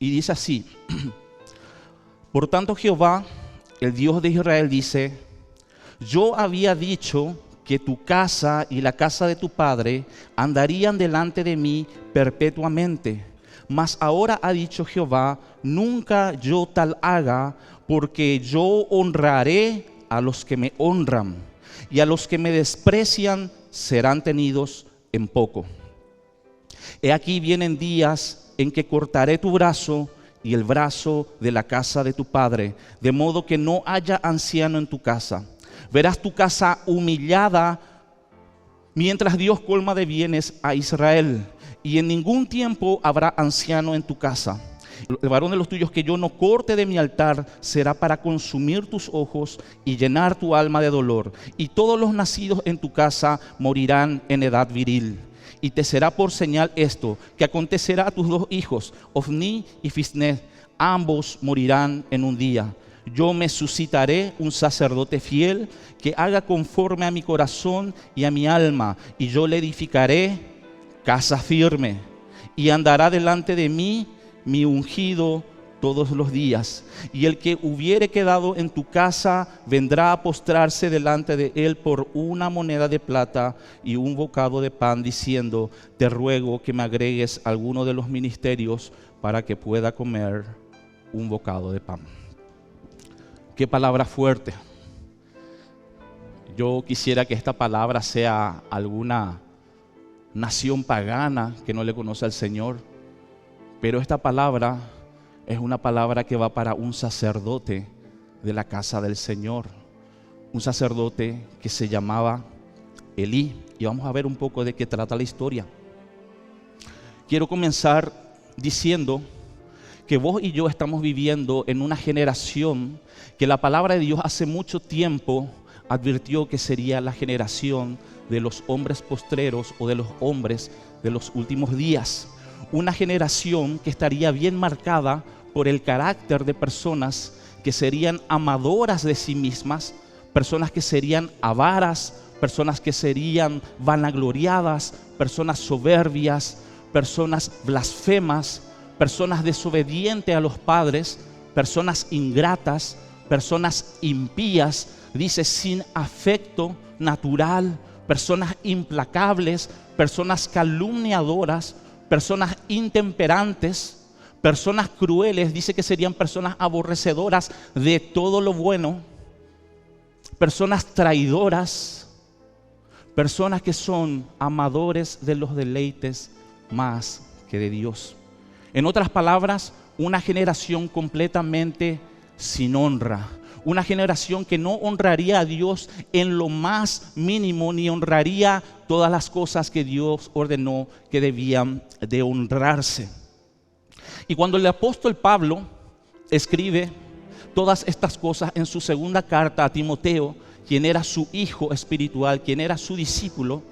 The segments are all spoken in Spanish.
Y dice así: por tanto Jehová, el Dios de Israel, dice: yo había dicho que tu casa y la casa de tu padre andarían delante de mí perpetuamente. Mas ahora ha dicho Jehová: nunca yo tal haga, porque yo honraré a los que me honran, y a los que me desprecian serán tenidos en poco. He aquí vienen días en que cortaré tu brazo y el brazo de la casa de tu padre, de modo que no haya anciano en tu casa. Verás tu casa humillada, mientras Dios colma de bienes a Israel, y en ningún tiempo habrá anciano en tu casa. El varón de los tuyos que yo no corte de mi altar será para consumir tus ojos y llenar tu alma de dolor. Y todos los nacidos en tu casa morirán en edad viril. Y te será por señal esto, que acontecerá a tus dos hijos, Ofni y Fisnés, ambos morirán en un día. Yo me suscitaré un sacerdote fiel que haga conforme a mi corazón y a mi alma, y yo le edificaré casa firme, y andará delante de mí mi ungido todos los días. Y el que hubiere quedado en tu casa vendrá a postrarse delante de él por una moneda de plata y un bocado de pan, diciendo: te ruego que me agregues alguno de los ministerios para que pueda comer un bocado de pan. Qué palabra fuerte. Yo quisiera que esta palabra sea alguna nación pagana que no le conoce al Señor, pero esta palabra es una palabra que va para un sacerdote de la casa del Señor, un sacerdote que se llamaba Elí, y vamos a ver un poco de qué trata la historia. Quiero comenzar diciendo que vos y yo estamos viviendo en una generación que la palabra de Dios hace mucho tiempo advirtió que sería la generación de los hombres postreros o de los hombres de los últimos días. Una generación que estaría bien marcada por el carácter de personas que serían amadoras de sí mismas, personas que serían avaras, personas que serían vanagloriadas, personas soberbias, personas blasfemas, personas desobedientes a los padres, personas ingratas, personas impías, dice sin afecto natural, personas implacables, personas calumniadoras, personas intemperantes, personas crueles, dice que serían personas aborrecedoras de todo lo bueno, personas traidoras, personas que son amadores de los deleites más que de Dios. En otras palabras, una generación completamente sin honra. Una generación que no honraría a Dios en lo más mínimo, ni honraría todas las cosas que Dios ordenó que debían de honrarse. Y cuando el apóstol Pablo escribe todas estas cosas en su segunda carta a Timoteo, quien era su hijo espiritual, quien era su discípulo,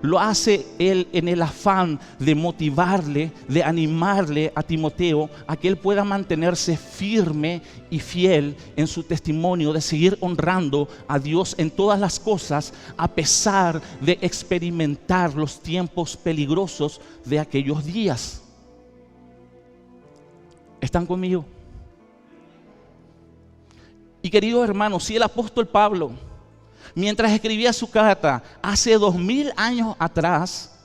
lo hace él en el afán de motivarle, de animarle a Timoteo a que él pueda mantenerse firme y fiel en su testimonio de seguir honrando a Dios en todas las cosas, a pesar de experimentar los tiempos peligrosos de aquellos días. ¿Están conmigo? Y queridos hermanos, si el apóstol Pablo, mientras escribía su carta hace 2000 años atrás,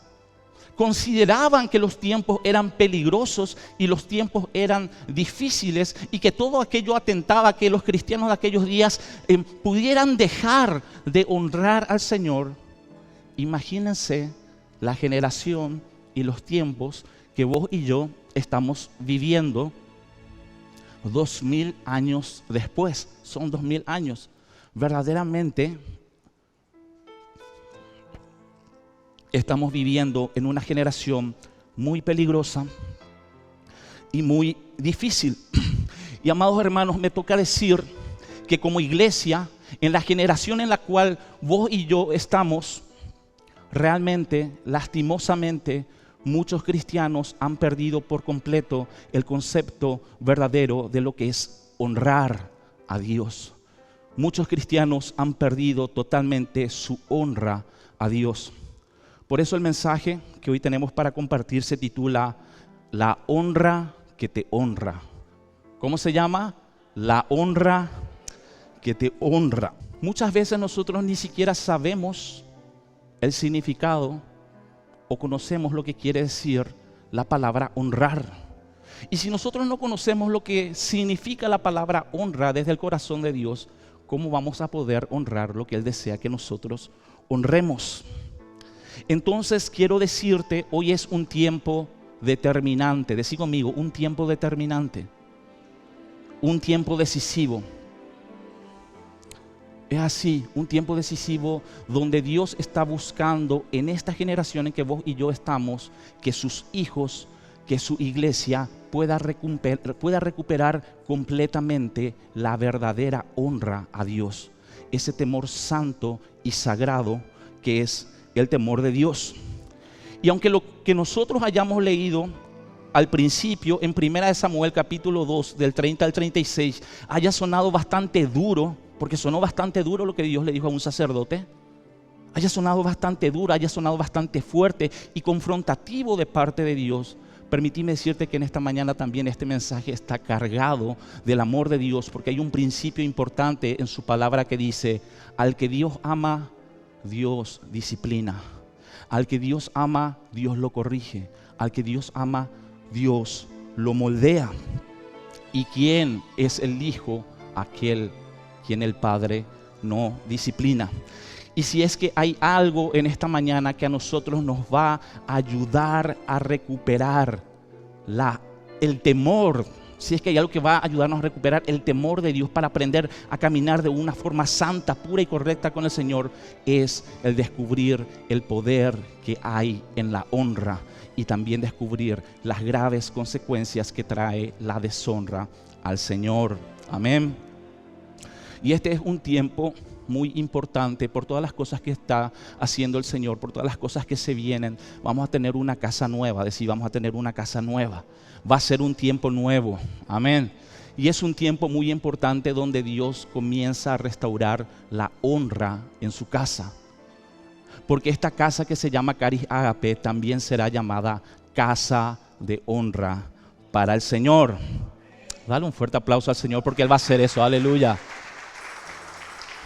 consideraban que los tiempos eran peligrosos y los tiempos eran difíciles y que todo aquello atentaba a que los cristianos de aquellos días pudieran dejar de honrar al Señor. Imagínense la generación y los tiempos que vos y yo estamos viviendo 2000 años después. Son 2000 años. Verdaderamente estamos viviendo en una generación muy peligrosa y muy difícil. Y amados hermanos, me toca decir que como iglesia, en la generación en la cual vos y yo estamos, realmente, lastimosamente, muchos cristianos han perdido por completo el concepto verdadero de lo que es honrar a Dios. Muchos cristianos han perdido totalmente su honra a Dios. Por eso el mensaje que hoy tenemos para compartir se titula La honra que te honra. ¿Cómo se llama? La honra que te honra. Muchas veces nosotros ni siquiera sabemos el significado o conocemos lo que quiere decir la palabra honrar. Y si nosotros no conocemos lo que significa la palabra honra desde el corazón de Dios, ¿cómo vamos a poder honrar lo que Él desea que nosotros honremos? Entonces quiero decirte, hoy es un tiempo determinante. Decí conmigo, un tiempo determinante. Un tiempo decisivo. Es así, un tiempo decisivo donde Dios está buscando en esta generación en que vos y yo estamos, que sus hijos, que su iglesia pueda recuperar completamente la verdadera honra a Dios. Ese temor santo y sagrado que es el temor de Dios. Y aunque lo que nosotros hayamos leído al principio en 1 Samuel capítulo 2 del 30 al 36 haya sonado bastante duro, porque sonó bastante duro lo que Dios le dijo a un sacerdote, haya sonado bastante duro, haya sonado bastante fuerte y confrontativo de parte de Dios, permíteme decirte que en esta mañana también este mensaje está cargado del amor de Dios, porque hay un principio importante en su palabra que dice: al que Dios ama, Dios disciplina. Al que Dios ama, Dios lo corrige. Al que Dios ama, Dios lo moldea. ¿Y quién es el Hijo? Aquel quien el Padre no disciplina. Y si es que hay algo en esta mañana que a nosotros nos va a ayudar a recuperar el temor, si es que hay algo que va a ayudarnos a recuperar el temor de Dios para aprender a caminar de una forma santa, pura y correcta con el Señor, es el descubrir el poder que hay en la honra y también descubrir las graves consecuencias que trae la deshonra al Señor. Amén. Y este es un tiempo muy importante por todas las cosas que está haciendo el Señor, por todas las cosas que se vienen. Vamos a tener una casa nueva, vamos a tener una casa nueva. Va a ser un tiempo nuevo, amén. Y es un tiempo muy importante donde Dios comienza a restaurar la honra en su casa. Porque esta casa que se llama Caris Ágape también será llamada casa de honra para el Señor. Dale un fuerte aplauso al Señor porque Él va a hacer eso, aleluya.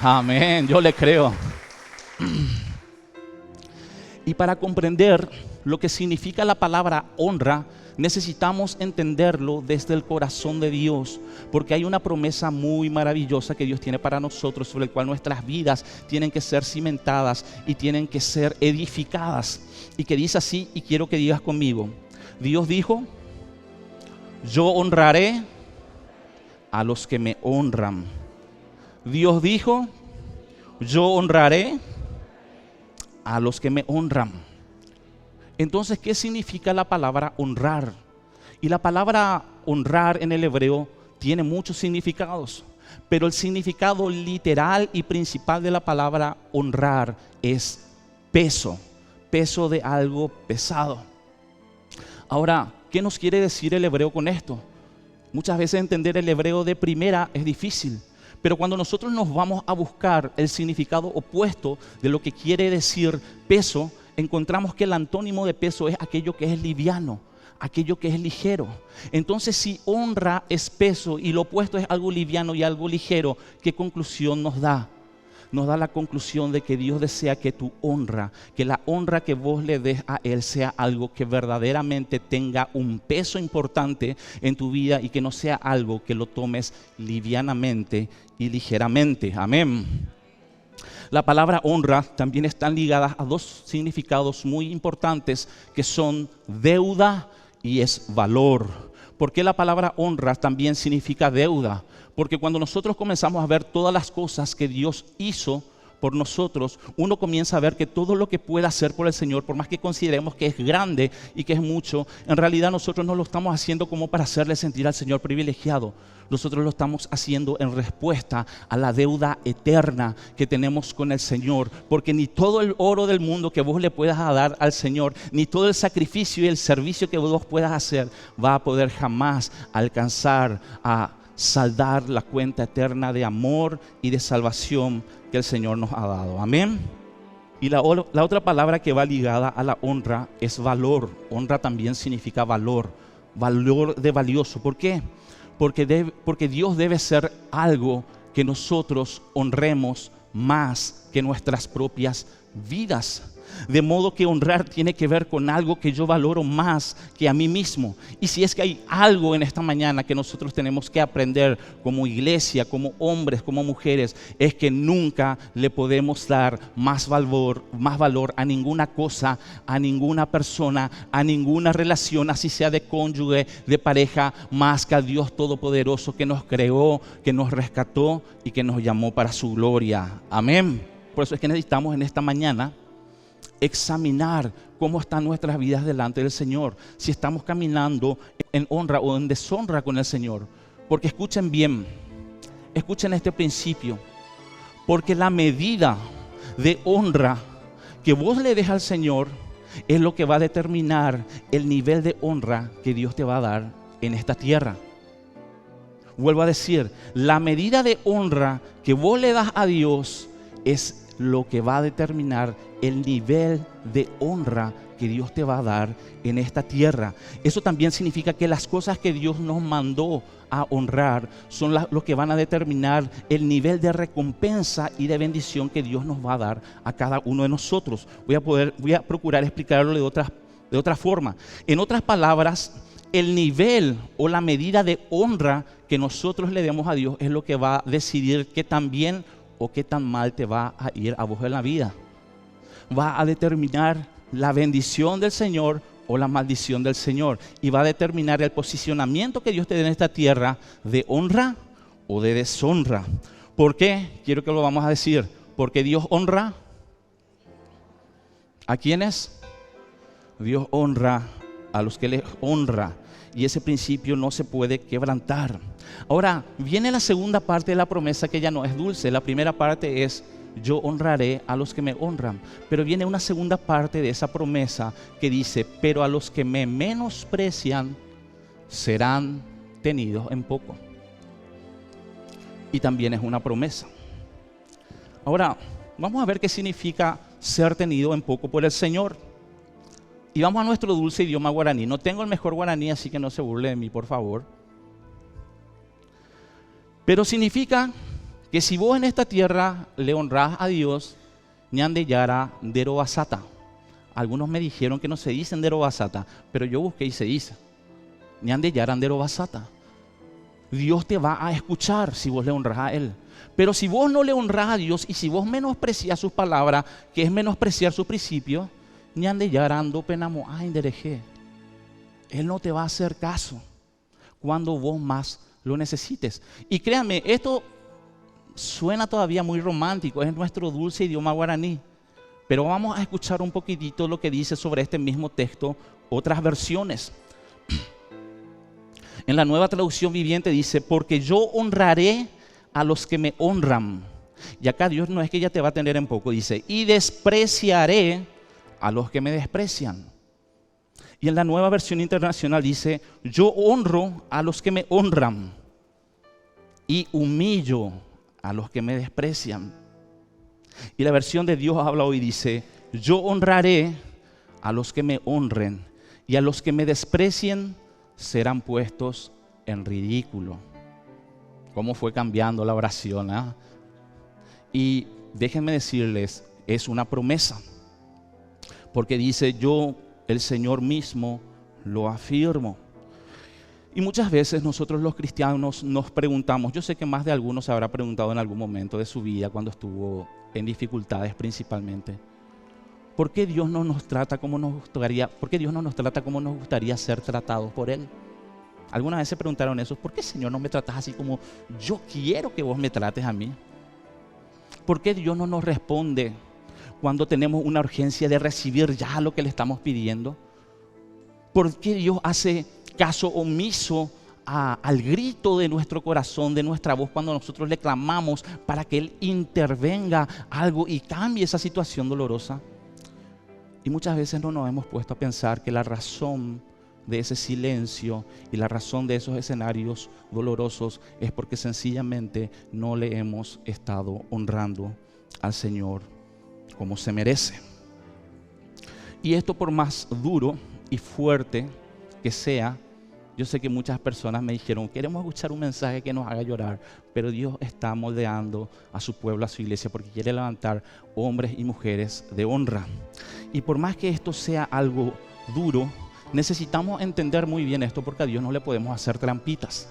Amén, yo le creo. Y para comprender lo que significa la palabra honra, necesitamos entenderlo desde el corazón de Dios, porque hay una promesa muy maravillosa que Dios tiene para nosotros, sobre el cual nuestras vidas tienen que ser cimentadas y tienen que ser edificadas. Y que dice así, y quiero que digas conmigo: Dios dijo: yo honraré a los que me honran. Dios dijo: yo honraré a los que me honran. Entonces, ¿qué significa la palabra honrar? Y la palabra honrar en el hebreo tiene muchos significados, pero el significado literal y principal de la palabra honrar es peso, peso de algo pesado. Ahora, ¿qué nos quiere decir el hebreo con esto? Muchas veces entender el hebreo de primera es difícil. Pero cuando nosotros nos vamos a buscar el significado opuesto de lo que quiere decir peso, encontramos que el antónimo de peso es aquello que es liviano, aquello que es ligero. Entonces, si honra es peso y lo opuesto es algo liviano y algo ligero, ¿qué conclusión nos da? Nos da la conclusión de que Dios desea que tu honra, que la honra que vos le des a Él sea algo que verdaderamente tenga un peso importante en tu vida y que no sea algo que lo tomes livianamente y ligeramente. Amén. La palabra honra también está ligada a dos significados muy importantes que son deuda y es valor. ¿Por qué la palabra honra también significa deuda? Porque cuando nosotros comenzamos a ver todas las cosas que Dios hizo por nosotros, uno comienza a ver que todo lo que pueda hacer por el Señor, por más que consideremos que es grande y que es mucho, en realidad nosotros no lo estamos haciendo como para hacerle sentir al Señor privilegiado. Nosotros lo estamos haciendo en respuesta a la deuda eterna que tenemos con el Señor, porque ni todo el oro del mundo que vos le puedas dar al Señor, ni todo el sacrificio y el servicio que vos puedas hacer va a poder jamás alcanzar a saldar la cuenta eterna de amor y de salvación que el Señor nos ha dado. Amén. Y la otra palabra que va ligada a la honra es valor. Honra también significa valor. valor de valioso. ¿Por qué? Porque Dios debe ser algo que nosotros honremos más que nuestras propias vidas. De modo que honrar tiene que ver con algo que yo valoro más que a mí mismo. Y si es que hay algo en esta mañana que nosotros tenemos que aprender como iglesia, como hombres, como mujeres, es que nunca le podemos dar más valor a ninguna cosa, a ninguna persona, a ninguna relación, así sea de cónyuge, de pareja, más que a Dios Todopoderoso que nos creó, que nos rescató y que nos llamó para su gloria. Amén. Por eso es que necesitamos en esta mañana examinar cómo están nuestras vidas delante del Señor, si estamos caminando en honra o en deshonra con el Señor. Porque escuchen bien, escuchen este principio, porque la medida de honra que vos le des al Señor es lo que va a determinar el nivel de honra que Dios te va a dar en esta tierra. Vuelvo a decir, la medida de honra que vos le das a Dios es lo que va a determinar el nivel de honra que Dios te va a dar en esta tierra. Eso también significa que las cosas que Dios nos mandó a honrar son lo que van a determinar el nivel de recompensa y de bendición que Dios nos va a dar a cada uno de nosotros. Voy a procurar explicarlo de otra forma. En otras palabras, el nivel o la medida de honra que nosotros le demos a Dios es lo que va a decidir qué tan bien o qué tan mal te va a ir a vos en la vida. Va a determinar la bendición del Señor o la maldición del Señor. Y va a determinar el posicionamiento que Dios te dé en esta tierra de honra o de deshonra. ¿Por qué? Quiero que lo vamos a decir. Porque Dios honra. ¿A quiénes? Dios honra a los que les honra. Y ese principio no se puede quebrantar. Ahora, viene la segunda parte de la promesa que ya no es dulce. La primera parte es, yo honraré a los que me honran. Pero viene una segunda parte de esa promesa que dice, pero a los que me menosprecian serán tenidos en poco. Y también es una promesa. Ahora, vamos a ver qué significa ser tenido en poco por el Señor. Y vamos a nuestro dulce idioma guaraní. No tengo el mejor guaraní, así que no se burle de mí, por favor. Pero significa que si vos en esta tierra le honrás a Dios, ñande yara derobasata. Algunos me dijeron que no se dice derobasata, pero yo busqué y se dice. Ñande yara derobasata. Dios te va a escuchar si vos le honrás a Él. Pero si vos no le honrás a Dios y si vos menosprecias sus palabras, que es menospreciar sus principios, ñande yarando penamo dereje. Él no te va a hacer caso cuando vos más lo necesites. Y créanme, esto suena todavía muy romántico, es nuestro dulce idioma guaraní. Pero vamos a escuchar un poquitito lo que dice sobre este mismo texto otras versiones. En la Nueva Traducción Viviente dice, porque yo honraré a los que me honran. Y acá Dios no es que ya te va a tener en poco, dice, y despreciaré a los que me desprecian. Y en la Nueva Versión Internacional dice, yo honro a los que me honran y humillo a los que me desprecian. Y la versión de Dios habla hoy dice, yo honraré a los que me honren y a los que me desprecien serán puestos en ridículo. ¿Cómo fue cambiando la oración? Y déjenme decirles, es una promesa. Porque dice, yo, el Señor mismo, lo afirmo. Y muchas veces nosotros los cristianos nos preguntamos, yo sé que más de algunos se habrá preguntado en algún momento de su vida, cuando estuvo en dificultades principalmente, ¿por qué Dios no nos trata como nos gustaría? ¿Por qué Dios no nos trata como nos gustaría ser tratados por Él? Algunas veces se preguntaron eso, ¿por qué, Señor, no me tratas así como yo quiero que vos me trates a mí? ¿Por qué Dios no nos responde cuando tenemos una urgencia de recibir ya lo que le estamos pidiendo? ¿Por qué Dios hace caso omiso al grito de nuestro corazón, de nuestra voz, cuando nosotros le clamamos para que Él intervenga algo y cambie esa situación dolorosa? Y muchas veces no nos hemos puesto a pensar que la razón de ese silencio y la razón de esos escenarios dolorosos es porque sencillamente no le hemos estado honrando al Señor como se merece. Y esto, por más duro y fuerte que sea, Yo sé que muchas personas me dijeron, queremos escuchar un mensaje que nos haga llorar, pero Dios está moldeando a su pueblo, a su iglesia, porque quiere levantar hombres y mujeres de honra. Y por más que esto sea algo duro, necesitamos entender muy bien esto, porque a Dios no le podemos hacer trampitas.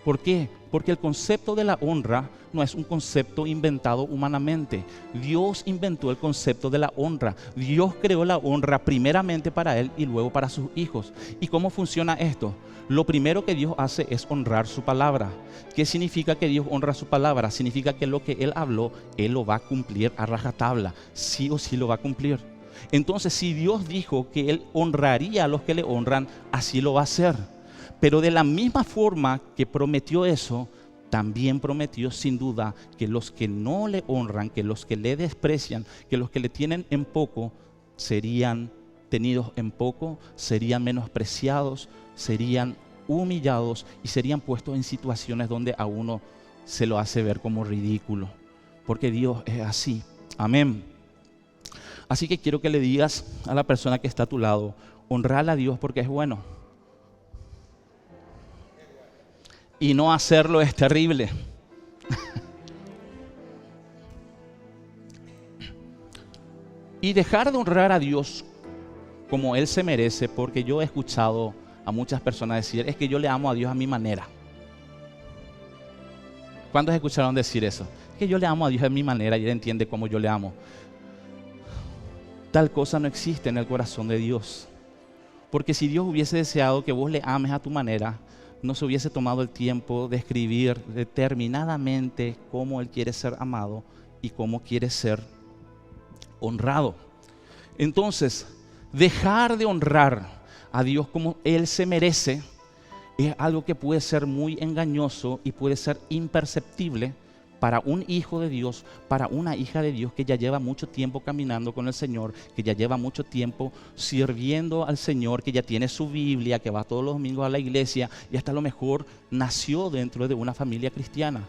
¿Por qué? Porque el concepto de la honra no es un concepto inventado humanamente. Dios inventó el concepto de la honra. Dios creó la honra primeramente para Él y luego para sus hijos. ¿Y cómo funciona esto? Lo primero que Dios hace es honrar su palabra. ¿Qué significa que Dios honra su palabra? Significa que lo que Él habló, Él lo va a cumplir a rajatabla. Sí o sí lo va a cumplir. Entonces, si Dios dijo que Él honraría a los que le honran, así lo va a hacer. Pero de la misma forma que prometió eso, también prometió sin duda que los que no le honran, que los que le desprecian, que los que le tienen en poco, serían tenidos en poco, serían menospreciados, serían humillados y serían puestos en situaciones donde a uno se lo hace ver como ridículo. Porque Dios es así. Amén. Así que quiero que le digas a la persona que está a tu lado, honrar a Dios porque es bueno. Y no hacerlo es terrible. Y dejar de honrar a Dios como Él se merece, porque yo he escuchado a muchas personas decir, es que yo le amo a Dios a mi manera. ¿Cuántos escucharon decir eso? Es que yo le amo a Dios a mi manera y Él entiende cómo yo le amo. Tal cosa no existe en el corazón de Dios. Porque si Dios hubiese deseado que vos le ames a tu manera, no se hubiese tomado el tiempo de escribir determinadamente cómo Él quiere ser amado y cómo quiere ser honrado. Entonces, dejar de honrar a Dios como Él se merece es algo que puede ser muy engañoso y puede ser imperceptible para un hijo de Dios, para una hija de Dios que ya lleva mucho tiempo caminando con el Señor, que ya lleva mucho tiempo sirviendo al Señor, que ya tiene su Biblia, que va todos los domingos a la iglesia y hasta a lo mejor nació dentro de una familia cristiana.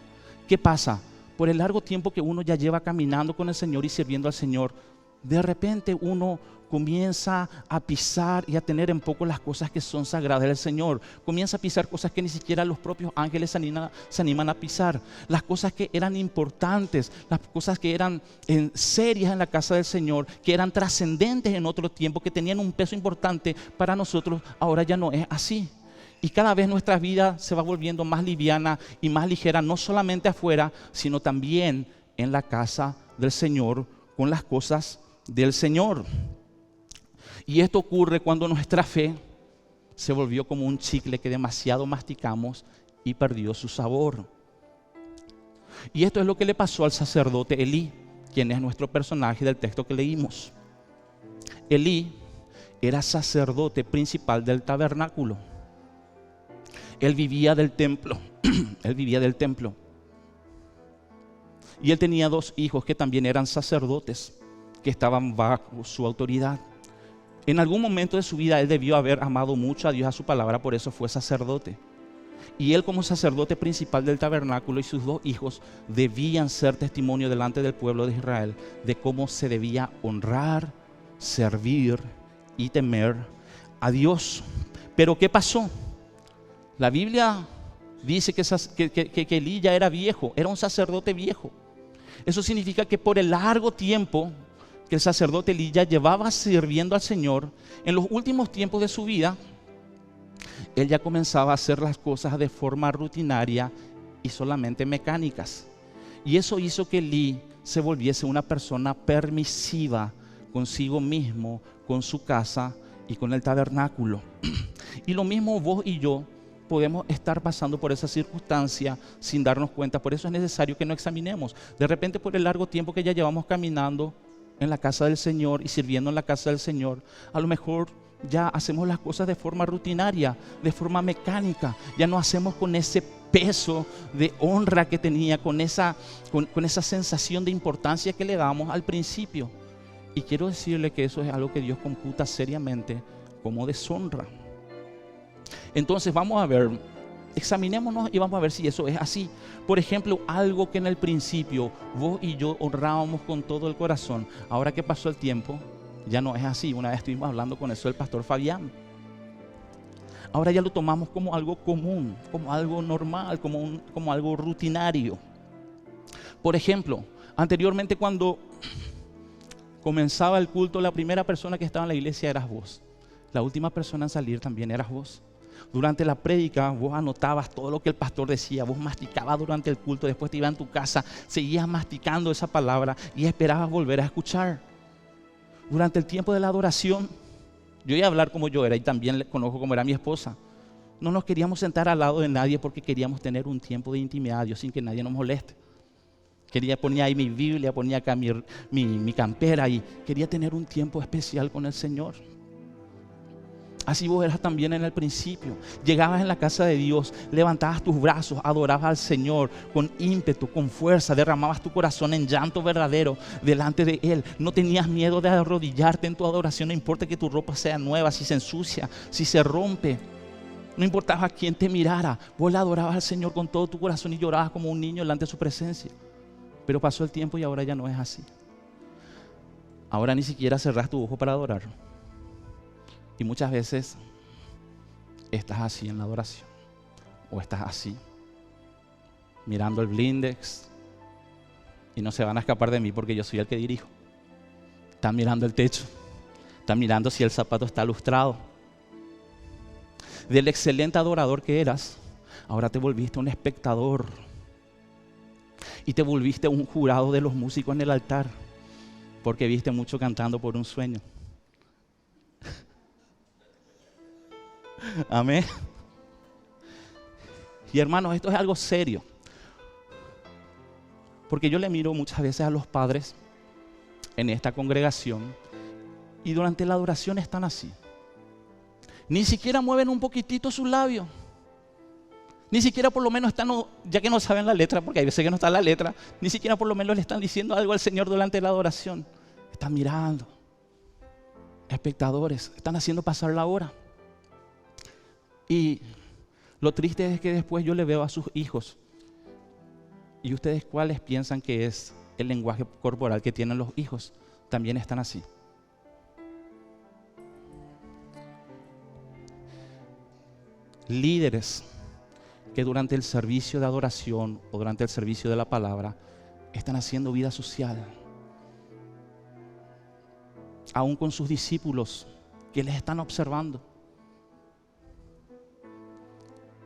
¿Qué pasa? Por el largo tiempo que uno ya lleva caminando con el Señor y sirviendo al Señor, de repente uno comienza a pisar y a tener en poco las cosas que son sagradas del Señor. Comienza a pisar cosas que ni siquiera los propios ángeles se animan a pisar. Las cosas que eran importantes, las cosas que eran serias en la casa del Señor, que eran trascendentes en otro tiempo, que tenían un peso importante para nosotros, ahora ya no es así. Y cada vez nuestra vida se va volviendo más liviana y más ligera, no solamente afuera, sino también en la casa del Señor, con las cosas del Señor. Y esto ocurre cuando nuestra fe se volvió como un chicle que demasiado masticamos y perdió su sabor. Y esto es lo que le pasó al sacerdote Elí, quien es nuestro personaje del texto que leímos. Elí era sacerdote principal del tabernáculo. Él vivía del templo. Él vivía del templo. Y él tenía 2 hijos que también eran sacerdotes, que estaban bajo su autoridad. En algún momento de su vida él debió haber amado mucho a Dios, a su palabra, por eso fue sacerdote. Y él, como sacerdote principal del tabernáculo, y sus 2 hijos debían ser testimonio delante del pueblo de Israel de cómo se debía honrar, servir y temer a Dios. Pero ¿qué pasó? La Biblia dice que Elí ya era viejo, era un sacerdote viejo. Eso significa que por el largo tiempo que el sacerdote Elí ya llevaba sirviendo al Señor, en los últimos tiempos de su vida, él ya comenzaba a hacer las cosas de forma rutinaria y solamente mecánicas. Y eso hizo que Elí se volviese una persona permisiva consigo mismo, con su casa y con el tabernáculo. Y lo mismo vos y yo podemos estar pasando por esa circunstancia sin darnos cuenta. Por eso es necesario que nos examinemos. De repente, por el largo tiempo que ya llevamos caminando en la casa del Señor y sirviendo en la casa del Señor, a lo mejor ya hacemos las cosas de forma rutinaria, de forma mecánica. Ya no hacemos con ese peso de honra que tenía, con esa sensación de importancia que le damos al principio. Y quiero decirle que eso es algo que Dios computa seriamente como deshonra. Entonces vamos a ver, examinémonos y vamos a ver si eso es así. Por ejemplo, algo que en el principio vos y yo honrábamos con todo el corazón, ahora que pasó el tiempo, ya no es así. Una vez estuvimos hablando con eso del pastor Fabián. Ahora ya lo tomamos como algo común, como algo normal, como algo rutinario. Por ejemplo, anteriormente cuando comenzaba el culto, la primera persona que estaba en la iglesia eras vos. La última persona en salir también eras vos. Durante la prédica vos anotabas todo lo que el pastor decía, vos masticabas durante el culto, después te ibas en tu casa, seguías masticando esa palabra y esperabas volver a escuchar. Durante el tiempo de la adoración, yo iba a hablar como yo era y también le conozco como era mi esposa. No nos queríamos sentar al lado de nadie porque queríamos tener un tiempo de intimidad, Dios, sin que nadie nos moleste. Ponía ahí mi Biblia, ponía acá mi campera y quería tener un tiempo especial con el Señor. Así vos eras también en el principio. Llegabas en la casa de Dios, levantabas tus brazos, adorabas al Señor con ímpetu, con fuerza, derramabas tu corazón en llanto verdadero delante de Él. No tenías miedo de arrodillarte en tu adoración, no importa que tu ropa sea nueva, si se ensucia, si se rompe. No importaba quién te mirara, vos le adorabas al Señor con todo tu corazón y llorabas como un niño delante de su presencia. Pero pasó el tiempo y ahora ya no es así. Ahora ni siquiera cerrás tu ojo para adorar. Y muchas veces estás así en la adoración. O estás así, mirando el blindex. Y no se van a escapar de mí porque yo soy el que dirijo. Están mirando el techo. Están mirando si el zapato está lustrado. Del excelente adorador que eras, ahora te volviste un espectador. Y te volviste un jurado de los músicos en el altar. Porque viste mucho cantando por un sueño. Amén. Y hermanos, esto es algo serio. Porque yo le miro muchas veces a los padres en esta congregación y durante la adoración están así. Ni siquiera mueven un poquitito sus labios. Ni siquiera por lo menos están, ya que no saben la letra, porque hay veces que no está la letra, ni siquiera por lo menos le están diciendo algo al Señor durante la adoración. Están mirando. Espectadores, están haciendo pasar la hora. Y lo triste es que después yo le veo a sus hijos. ¿Y ustedes cuáles piensan que es el lenguaje corporal que tienen los hijos? También están así. Líderes que durante el servicio de adoración o durante el servicio de la palabra están haciendo vida social. Aún con sus discípulos que les están observando.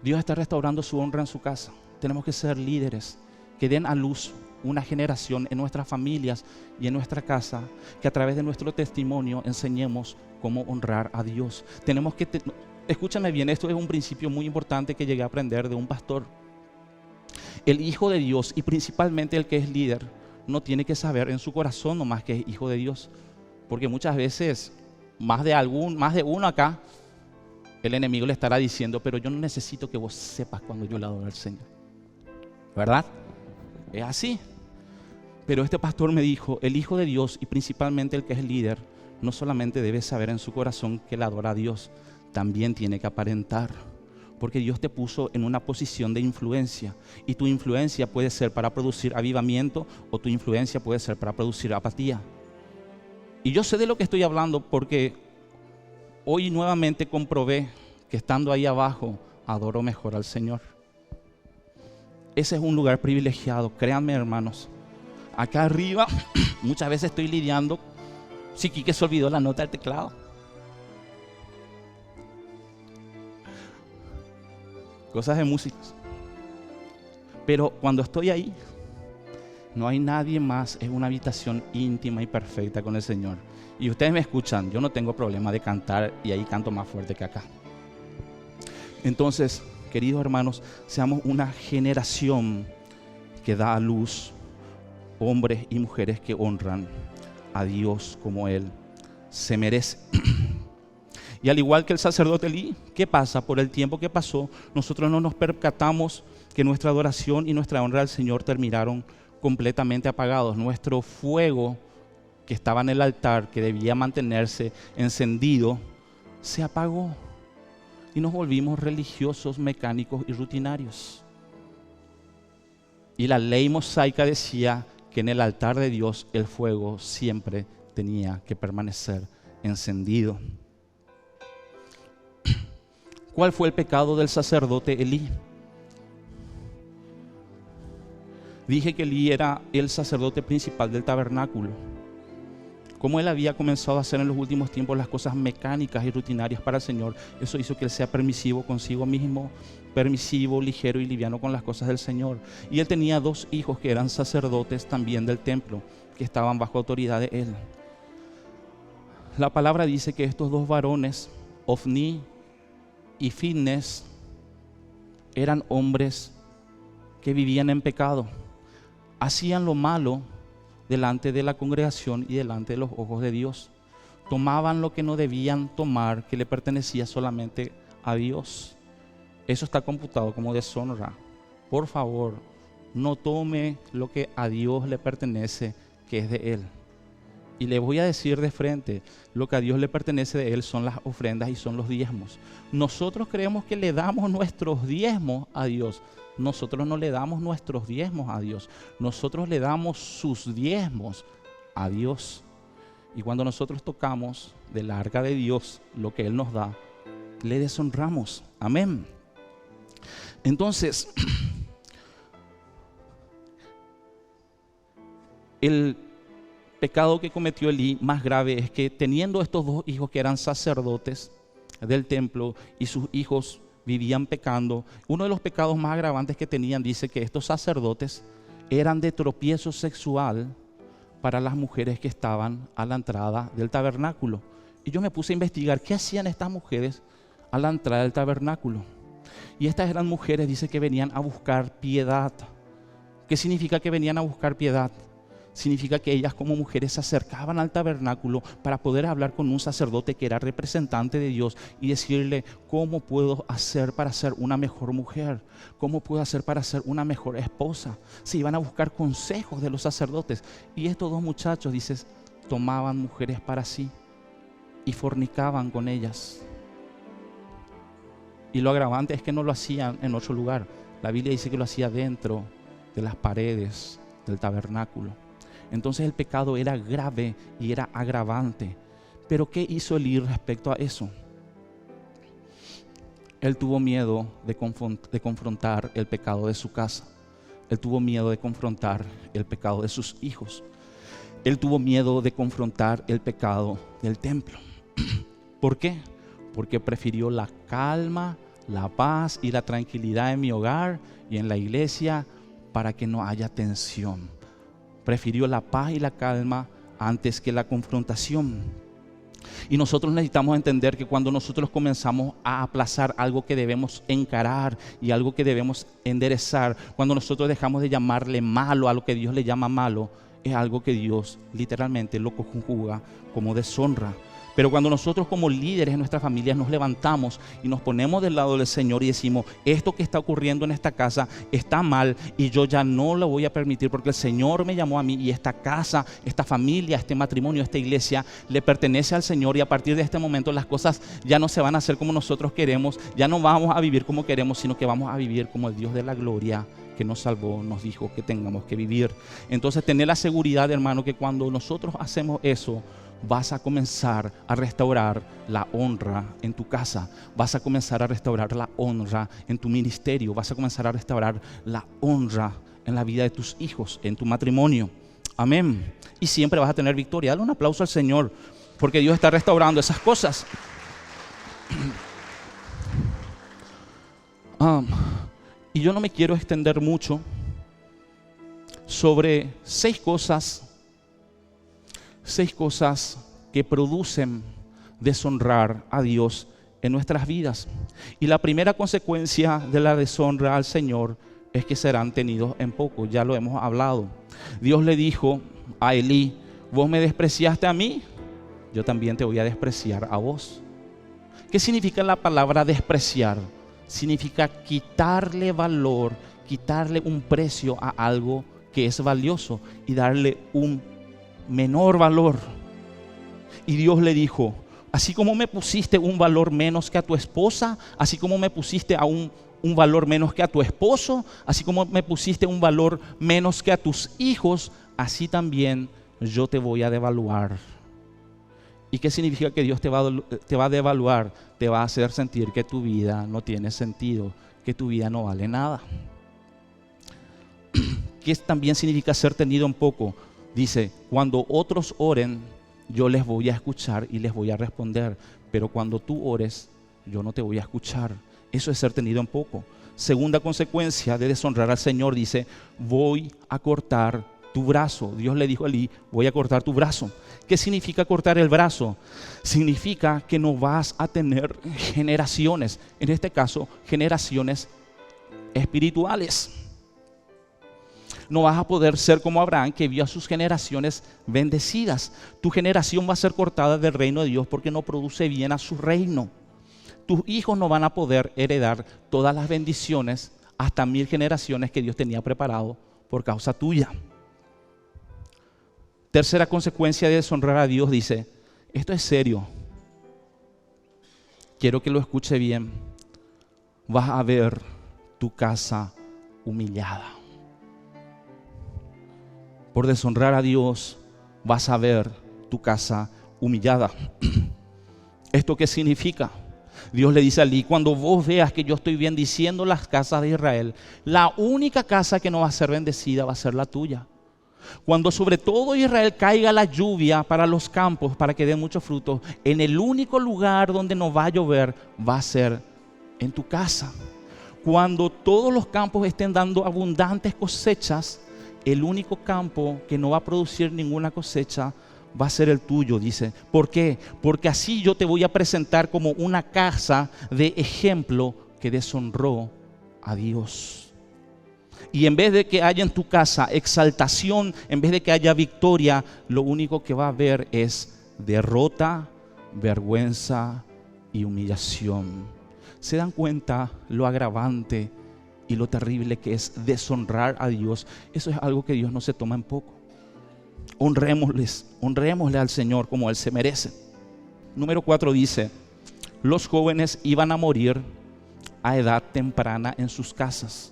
Dios está restaurando su honra en su casa. Tenemos que ser líderes que den a luz una generación en nuestras familias y en nuestra casa, que a través de nuestro testimonio enseñemos cómo honrar a Dios. Tenemos que, escúchame bien, esto es un principio muy importante que llegué a aprender de un pastor. El hijo de Dios y principalmente el que es líder no tiene que saber en su corazón nomás que es hijo de Dios, porque muchas veces más de uno acá el enemigo le estará diciendo, pero yo no necesito que vos sepas cuando yo le adoro al Señor. ¿Verdad? Es así. Pero este pastor me dijo, el hijo de Dios y principalmente el que es líder, no solamente debe saber en su corazón que le adora a Dios, también tiene que aparentar. Porque Dios te puso en una posición de influencia. Y tu influencia puede ser para producir avivamiento o tu influencia puede ser para producir apatía. Y yo sé de lo que estoy hablando porque hoy nuevamente comprobé que estando ahí abajo adoro mejor al Señor. Ese es un lugar privilegiado, créanme hermanos. Acá arriba muchas veces estoy lidiando. Si Quique se olvidó la nota del teclado. Cosas de músicos. Pero cuando estoy ahí, no hay nadie más, es una habitación íntima y perfecta con el Señor. Y ustedes me escuchan, yo no tengo problema de cantar y ahí canto más fuerte que acá. Entonces, queridos hermanos, seamos una generación que da a luz hombres y mujeres que honran a Dios como Él se merece. Y al igual que el sacerdote Elí, ¿qué pasa? Por el tiempo que pasó, nosotros no nos percatamos que nuestra adoración y nuestra honra al Señor terminaron completamente apagados. Nuestro fuego que estaba en el altar, que debía mantenerse encendido, se apagó. Y nos volvimos religiosos, mecánicos y rutinarios. Y la ley mosaica decía que en el altar de Dios el fuego siempre tenía que permanecer encendido. ¿Cuál fue el pecado del sacerdote Elí? Dije que Elí era el sacerdote principal del tabernáculo. Como él había comenzado a hacer en los últimos tiempos las cosas mecánicas y rutinarias para el Señor, eso hizo que él sea permisivo consigo mismo, permisivo, ligero y liviano con las cosas del Señor. Y él tenía 2 hijos que eran sacerdotes también del templo, que estaban bajo autoridad de él. La palabra dice que estos 2 varones, Ofni y Finnes, eran hombres que vivían en pecado. Hacían lo malo delante de la congregación y delante de los ojos de Dios. Tomaban lo que no debían tomar, que le pertenecía solamente a Dios. Eso está computado como deshonra. Por favor, no tome lo que a Dios le pertenece, que es de Él. Y le voy a decir de frente, lo que a Dios le pertenece de Él son las ofrendas y son los diezmos. Nosotros creemos que le damos nuestros diezmos a Dios. Nosotros no le damos nuestros diezmos a Dios. Nosotros le damos sus diezmos a Dios. Y cuando nosotros tocamos del arca de Dios lo que Él nos da, le deshonramos. Amén. Entonces, el pecado que cometió Elí más grave es que, teniendo estos 2 hijos que eran sacerdotes del templo y sus hijos vivían pecando, uno de los pecados más agravantes que tenían, dice que estos sacerdotes eran de tropiezo sexual para las mujeres que estaban a la entrada del tabernáculo. Y yo me puse a investigar qué hacían estas mujeres a la entrada del tabernáculo. Y estas eran mujeres, dice, que venían a buscar piedad. ¿Qué significa que venían a buscar piedad? Significa que ellas como mujeres se acercaban al tabernáculo para poder hablar con un sacerdote que era representante de Dios y decirle: ¿cómo puedo hacer para ser una mejor mujer? ¿Cómo puedo hacer para ser una mejor esposa? Se iban a buscar consejos de los sacerdotes. Y estos 2 muchachos, dices, tomaban mujeres para sí y fornicaban con ellas. Y lo agravante es que no lo hacían en otro lugar. La Biblia dice que lo hacía dentro de las paredes del tabernáculo. Entonces el pecado era grave y era agravante. Pero ¿qué hizo Elí respecto a eso? Él tuvo miedo de confrontar el pecado de su casa. Él tuvo miedo de confrontar el pecado de sus hijos. Él tuvo miedo de confrontar el pecado del templo. ¿Por qué? Porque prefirió la calma, la paz y la tranquilidad en mi hogar y en la iglesia para que no haya tensión. Prefirió la paz y la calma antes que la confrontación. Y nosotros necesitamos entender que cuando nosotros comenzamos a aplazar algo que debemos encarar y algo que debemos enderezar, cuando nosotros dejamos de llamarle malo a lo que Dios le llama malo, es algo que Dios literalmente lo conjuga como deshonra. Pero cuando nosotros como líderes en nuestras familias nos levantamos y nos ponemos del lado del Señor y decimos: esto que está ocurriendo en esta casa está mal y yo ya no lo voy a permitir porque el Señor me llamó a mí y esta casa, esta familia, este matrimonio, esta iglesia le pertenece al Señor, y a partir de este momento las cosas ya no se van a hacer como nosotros queremos, ya no vamos a vivir como queremos, sino que vamos a vivir como el Dios de la gloria que nos salvó nos dijo que tengamos que vivir. Entonces, tener la seguridad, hermano, que cuando nosotros hacemos eso, vas a comenzar a restaurar la honra en tu casa, vas a comenzar a restaurar la honra en tu ministerio, vas a comenzar a restaurar la honra en la vida de tus hijos, en tu matrimonio. Amén. Y siempre vas a tener victoria. Dale un aplauso al Señor, porque Dios está restaurando esas cosas. Y yo no me quiero extender mucho sobre 6 cosas que producen deshonrar a Dios en nuestras vidas. Y la primera consecuencia de la deshonra al Señor es que serán tenidos en poco. Ya lo hemos hablado. Dios le dijo a Elí: vos me despreciaste a mí, yo también te voy a despreciar a vos. ¿Qué significa la palabra despreciar? Significa quitarle valor, quitarle un precio a algo que es valioso y darle un menor valor. Y Dios le dijo: así como me pusiste un valor menos que a tu esposa, así como me pusiste a un valor menos que a tu esposo, así como me pusiste un valor menos que a tus hijos, así también yo te voy a devaluar. ¿Y qué significa que Dios te va a devaluar? Te va a hacer sentir que tu vida no tiene sentido, que tu vida no vale nada. ¿Qué también significa ser tenido en poco? Dice, cuando otros oren, yo les voy a escuchar y les voy a responder. Pero cuando tú ores, yo no te voy a escuchar. Eso es ser tenido en poco. Segunda consecuencia de deshonrar al Señor, dice, voy a cortar tu brazo. Dios le dijo a Elí, voy a cortar tu brazo. ¿Qué significa cortar el brazo? Significa que no vas a tener generaciones, en este caso, generaciones espirituales. No vas a poder ser como Abraham, que vio a sus generaciones bendecidas. Tu generación va a ser cortada del reino de Dios porque no produce bien a su reino. Tus hijos no van a poder heredar todas las bendiciones hasta 1000 generaciones que Dios tenía preparado por causa tuya. Tercera consecuencia de deshonrar a Dios, dice, esto es serio. Quiero que lo escuche bien. Vas a ver tu casa humillada. Por deshonrar a Dios, vas a ver tu casa humillada. ¿Esto qué significa? Dios le dice a Elí, cuando vos veas que yo estoy bendiciendo las casas de Israel, la única casa que no va a ser bendecida va a ser la tuya. Cuando sobre todo Israel caiga la lluvia para los campos, para que den muchos frutos, en el único lugar donde no va a llover va a ser en tu casa. Cuando todos los campos estén dando abundantes cosechas, el único campo que no va a producir ninguna cosecha va a ser el tuyo, dice. ¿Por qué? Porque así yo te voy a presentar como una casa de ejemplo que deshonró a Dios. Y en vez de que haya en tu casa exaltación, en vez de que haya victoria, lo único que va a haber es derrota, vergüenza y humillación. ¿Se dan cuenta lo agravante y lo terrible que es deshonrar a Dios? Eso es algo que Dios no se toma en poco. Honrémosle al Señor como Él se merece. Número 4 dice, los jóvenes iban a morir a edad temprana en sus casas.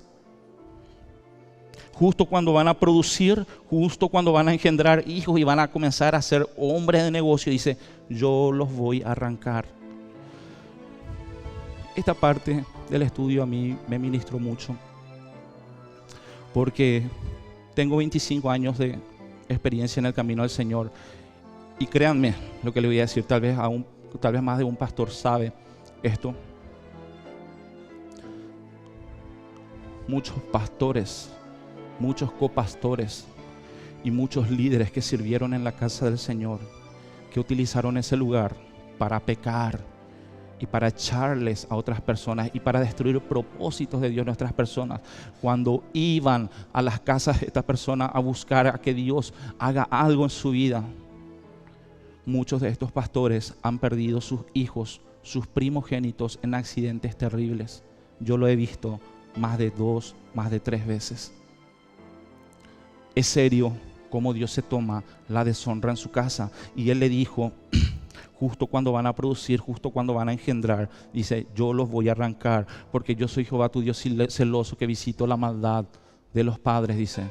Justo cuando van a producir, justo cuando van a engendrar hijos y van a comenzar a ser hombres de negocio, dice, yo los voy a arrancar. Esta parte del estudio a mí me ministró mucho, porque tengo 25 años de experiencia en el camino del Señor. Y créanme lo que le voy a decir, tal vez más de un pastor sabe esto. Muchos pastores, muchos copastores y muchos líderes que sirvieron en la casa del Señor, que utilizaron ese lugar para pecar y para echarles a otras personas y para destruir propósitos de Dios en nuestras personas. Cuando iban a las casas de esta persona a buscar a que Dios haga algo en su vida, muchos de estos pastores han perdido sus hijos, sus primogénitos en accidentes terribles. Yo lo he visto más de 2, más de 3 veces. Es serio cómo Dios se toma la deshonra en su casa. Y Él le dijo, justo cuando van a producir, justo cuando van a engendrar, dice, yo los voy a arrancar, porque yo soy Jehová tu Dios celoso, que visito la maldad de los padres, dice,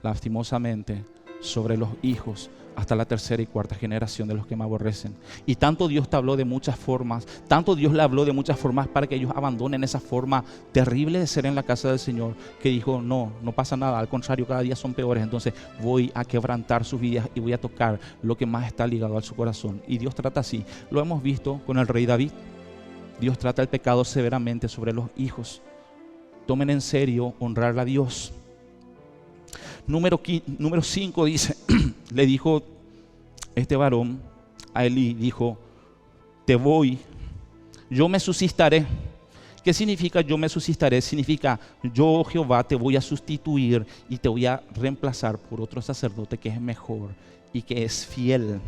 lastimosamente, sobre los hijos, hasta la 3ª y 4ª generación de los que me aborrecen. Y tanto Dios te habló de muchas formas, tanto Dios le habló de muchas formas para que ellos abandonen esa forma terrible de ser en la casa del Señor, que dijo, no pasa nada, al contrario, cada día son peores. Entonces voy a quebrantar sus vidas y voy a tocar lo que más está ligado a su corazón. Y Dios trata así. Lo hemos visto con el rey David. Dios trata el pecado severamente sobre los hijos. Tomen en serio honrar a Dios. Número 5 dice, le dijo este varón a Elí, dijo, yo me suscitaré. ¿Qué significa yo me suscitaré? Significa yo, Jehová, te voy a sustituir y te voy a reemplazar por otro sacerdote que es mejor y que es fiel.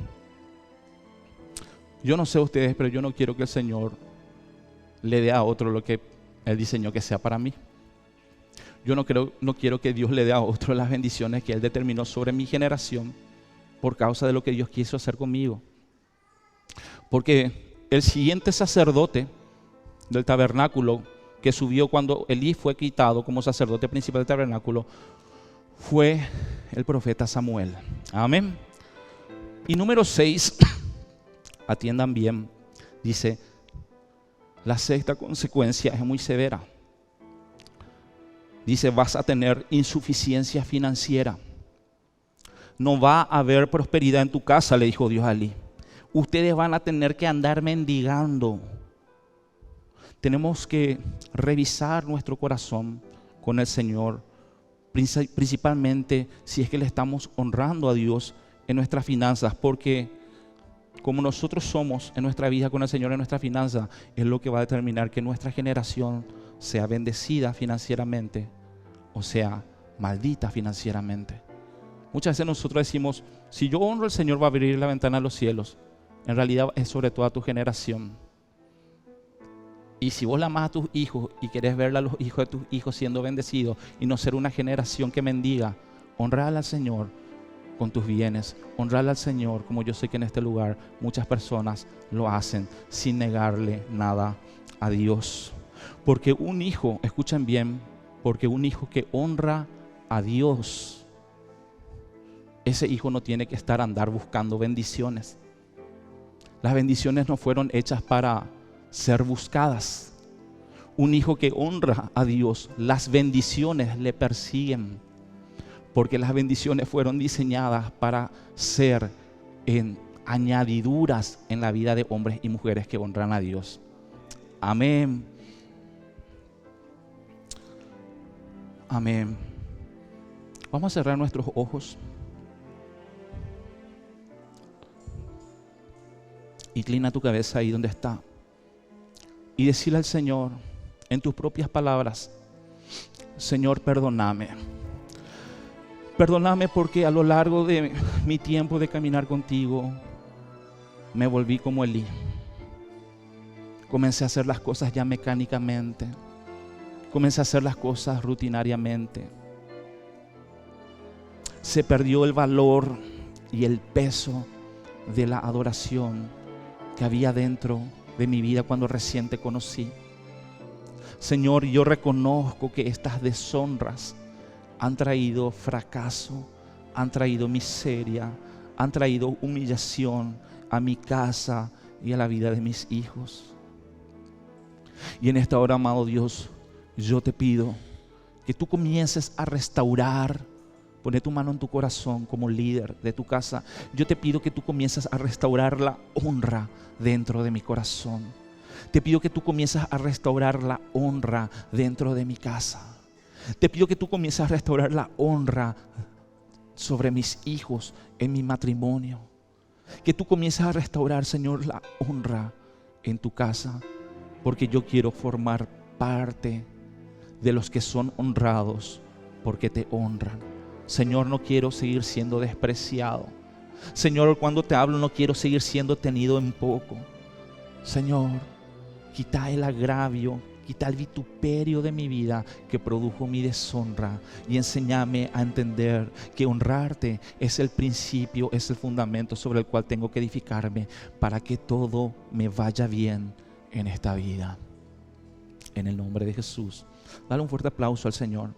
Yo no sé ustedes, pero yo no quiero que el Señor le dé a otro lo que Él diseñó que sea para mí. Yo no quiero que Dios le dé a otro las bendiciones que Él determinó sobre mi generación por causa de lo que Dios quiso hacer conmigo. Porque el siguiente sacerdote del tabernáculo que subió cuando Elí fue quitado como sacerdote principal del tabernáculo fue el profeta Samuel. Amén. Y número 6 atiendan bien. Dice, la sexta consecuencia es muy severa. Dice, vas a tener insuficiencia financiera. No va a haber prosperidad en tu casa, le dijo Dios a Elí. Ustedes van a tener que andar mendigando. Tenemos que revisar nuestro corazón con el Señor, principalmente si es que le estamos honrando a Dios en nuestras finanzas, porque como nosotros somos en nuestra vida con el Señor en nuestras finanzas, es lo que va a determinar que nuestra generación sea bendecida financieramente o sea maldita financieramente. Muchas veces nosotros decimos, si yo honro al Señor va a abrir la ventana de los cielos. En realidad es sobre toda tu generación. Y si vos la amás a tus hijos y querés ver a los hijos de tus hijos siendo bendecidos y no ser una generación que mendiga, honrala al Señor con tus bienes, honrala al Señor, como yo sé que en este lugar muchas personas lo hacen sin negarle nada a Dios. Porque un hijo, escuchen bien, porque un hijo que honra a Dios, ese hijo no tiene que andar buscando bendiciones. Las bendiciones no fueron hechas para ser buscadas. Un hijo que honra a Dios, las bendiciones le persiguen, porque las bendiciones fueron diseñadas para ser en añadiduras en la vida de hombres y mujeres que honran a Dios. Amén. Amén. Vamos a cerrar nuestros ojos. Inclina tu cabeza ahí donde está y decirle al Señor en tus propias palabras: Señor, perdóname. Perdóname porque a lo largo de mi tiempo de caminar contigo me volví como Elí. Comencé a hacer las cosas ya mecánicamente. Comencé a hacer las cosas rutinariamente. Se perdió el valor y el peso de la adoración que había dentro de mi vida cuando recién te conocí. Señor, yo reconozco que estas deshonras han traído fracaso, han traído miseria, han traído humillación a mi casa y a la vida de mis hijos. Y en esta hora, amado Dios, yo te pido que tú comiences a restaurar. Pone tu mano en tu corazón como líder de tu casa. Yo te pido que tú comiences a restaurar la honra dentro de mi corazón. Te pido que tú comiences a restaurar la honra dentro de mi casa. Te pido que tú comiences a restaurar la honra sobre mis hijos, en mi matrimonio. Que tú comiences a restaurar, Señor, la honra en tu casa. Porque yo quiero formar parte de los que son honrados porque te honran. Señor, no quiero seguir siendo despreciado. Señor, cuando te hablo no quiero seguir siendo tenido en poco. Señor, quita el agravio, quita el vituperio de mi vida que produjo mi deshonra y enséñame a entender que honrarte es el principio, es el fundamento sobre el cual tengo que edificarme para que todo me vaya bien en esta vida. En el nombre de Jesús. Dale un fuerte aplauso al Señor.